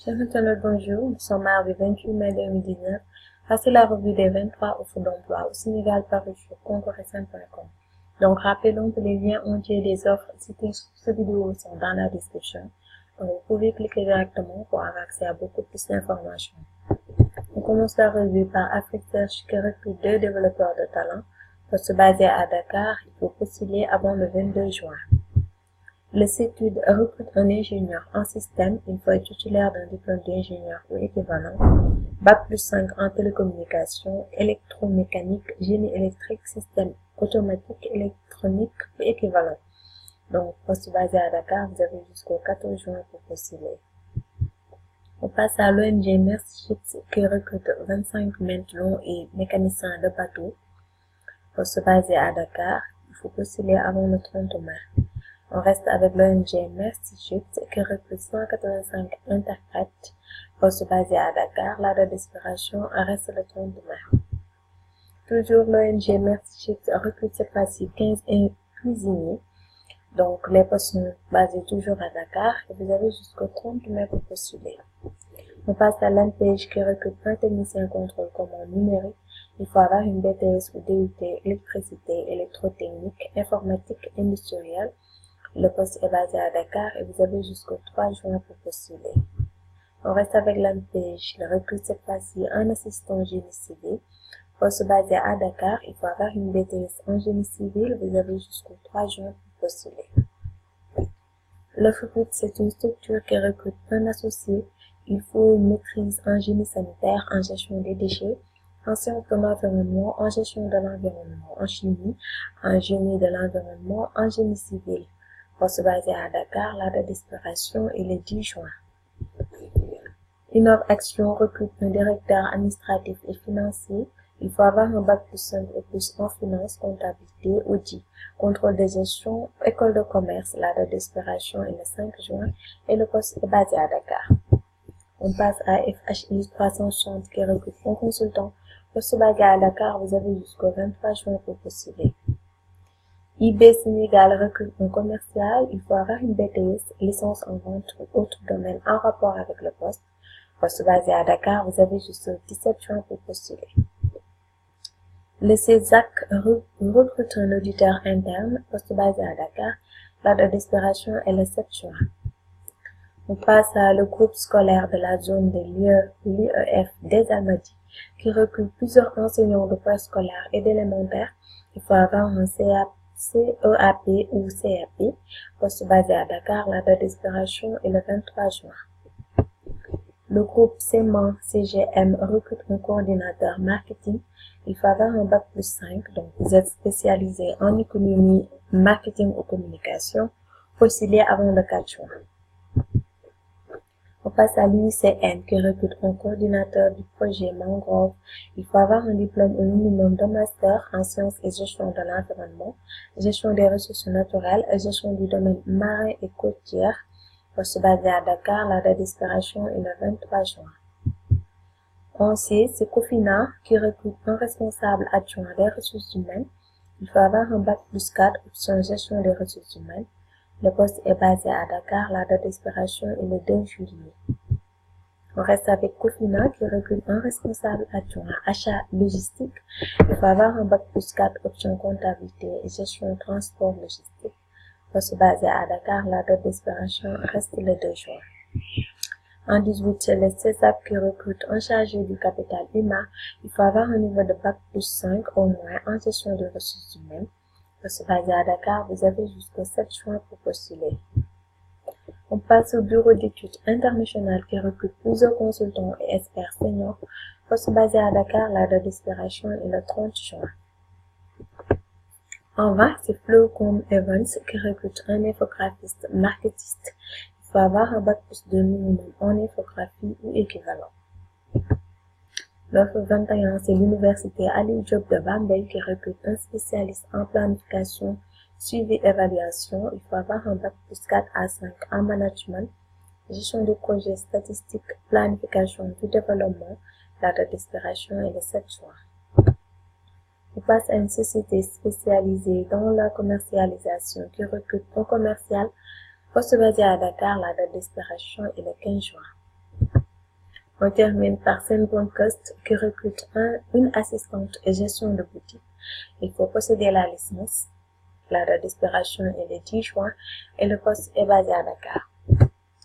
Chers internautes, bonjour. Nous sommes mardi 28 mai 2019. Voici la revue des 23 offres d'emploi au Sénégal parues sur concours.sn.com. Donc, rappelons que les liens entiers des offres citées sur cette vidéo sont dans la description. Donc, vous pouvez cliquer directement pour avoir accès à beaucoup plus d'informations. On commence la revue par AfriSearch qui recrute 2 développeurs de talent. Poste basé à Dakar, il faut postuler avant le 22 juin. Le CETUD recrute un ingénieur en système, il faut être titulaire d'un diplôme d'ingénieur ou équivalent, Bac+5 en télécommunications, électromécanique, génie électrique, système automatique, électronique ou équivalent. Donc, poste basé à Dakar, vous avez jusqu'au 14 juin pour postuler. On passe à l'ONG Maersk Ships qui recrute 25 matelots et mécaniciens de bateau. Poste basé à Dakar, il faut postuler avant le 30 mai. On reste avec l'ONG Maersk Ships qui recrute 185 interprètes. Poste basé à Dakar, la date d'expiration reste le 30 mai. Toujours l'ONG Maersk Ships recrute cette fois-ci 15 cuisiniers. Donc les postes sont basés toujours à Dakar et vous avez jusqu'au 30 mai pour postuler. On passe à l'ANPEJ qui recrute un technicien contrôle commande numérique. Il faut avoir une BTS ou DUT électricité, électrotechnique, informatique industrielle. Le poste est basé à Dakar et vous avez jusqu'au 3 juin pour postuler. On reste avec l'ANPEJ. Il recrute cette fois-ci un assistant génie civil. Poste basé à Dakar, il faut avoir une BTS en génie civil. Vous avez jusqu'au 3 juin pour postuler. Le FUPUT, c'est une structure qui recrute un associé. Il faut une maîtrise en génie sanitaire, en gestion des déchets, en sciences de l'environnement, en gestion de l'environnement, en chimie, en génie de l'environnement, en génie civil. Poste basé à Dakar, la date d'expiration est le 10 juin. Innov Action recrute un directeur administratif et financier. Il faut avoir un Bac+5 ou plus en finance, comptabilité, audit, contrôle de gestion, école de commerce. La date d'expiration est le 5 juin et le poste est basé à Dakar. On passe à FHI 360 qui recrute un consultant. Poste basé à Dakar, vous avez jusqu'au 23 juin pour postuler. IB Sénégal recrute un commercial, il faut avoir une BTS, licence en vente ou autre domaine en rapport avec le poste. Poste basé à Dakar, vous avez jusqu'au 17 juin pour postuler. Le CESAC recrute un auditeur interne, poste basé à Dakar, la date d'expiration est le 7 juin. On passe à le groupe scolaire de la zone de l'IEF des Almadies qui recrute plusieurs enseignants de préscolaire et d'élémentaire. Il faut avoir un CEAP ou CAP, poste basé à Dakar, la date d'expiration est le 23 juin. Le groupe CEMAN-CGM recrute un coordinateur marketing. Il faut avoir un Bac+5, donc vous êtes spécialisé en économie, marketing ou communication. Postulez avant le 4 juin. On passe à l'UICN qui recrute un coordinateur du projet Mangrove. Il faut avoir un diplôme au minimum de master en sciences et gestion de l'environnement, gestion des ressources naturelles et gestion du domaine marin et côtier. Poste basé à Dakar, la date d'expiration est le 23 juin. On sait, c'est Cofina qui recrute un responsable adjoint des ressources humaines. Il faut avoir un Bac+4 option gestion des ressources humaines. Le poste est basé à Dakar, la date d'expiration est le 2 juillet. On reste avec Cofina qui recrute un responsable adjoint achat logistique. Il faut avoir un Bac+4 option comptabilité et gestion transport logistique. Poste basé à Dakar, la date d'expiration reste le 2 juin. En 18, c'est le CESAP qui recrute un chargé du capital humain. Il faut avoir un niveau de Bac+5 au moins en gestion des ressources humaines. Poste basé à Dakar, vous avez jusqu'au 7 juin pour postuler. On passe au bureau d'études internationales qui recrute plusieurs consultants et experts seniors. Poste basé à Dakar, la date d'expiration est le 30 juin. En vain, c'est Flowcom Evans qui recrute un infographiste marketiste. Il faut avoir un Bac+2 minimum en infographie ou équivalent. L'offre 21, c'est l'université Ali Diop de Bambey qui recrute un spécialiste en planification, suivi évaluation. Il faut avoir un Bac+4 à 5 en management, gestion des projets statistiques, planification du développement. La date d'expiration est le 7 juin. On passe à une société spécialisée dans la commercialisation qui recrute un commercial. Poste basé à Dakar, la date d'expiration est le 15 juin. On termine par Saint-Boncost qui recrute une assistante et gestion de boutique. Il faut posséder la licence. La date d'expiration est le 10 juin et le poste est basé à Dakar.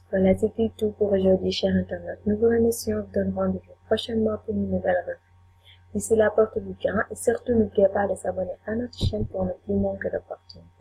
Voilà, c'était tout pour aujourd'hui, chers internautes. Nous vous remercions, vous donne rendez-vous prochainement pour une nouvelle revue. D'ici là, portez-vous bien et surtout n'oubliez pas de s'abonner à notre chaîne pour ne plus manquer d'opportunités.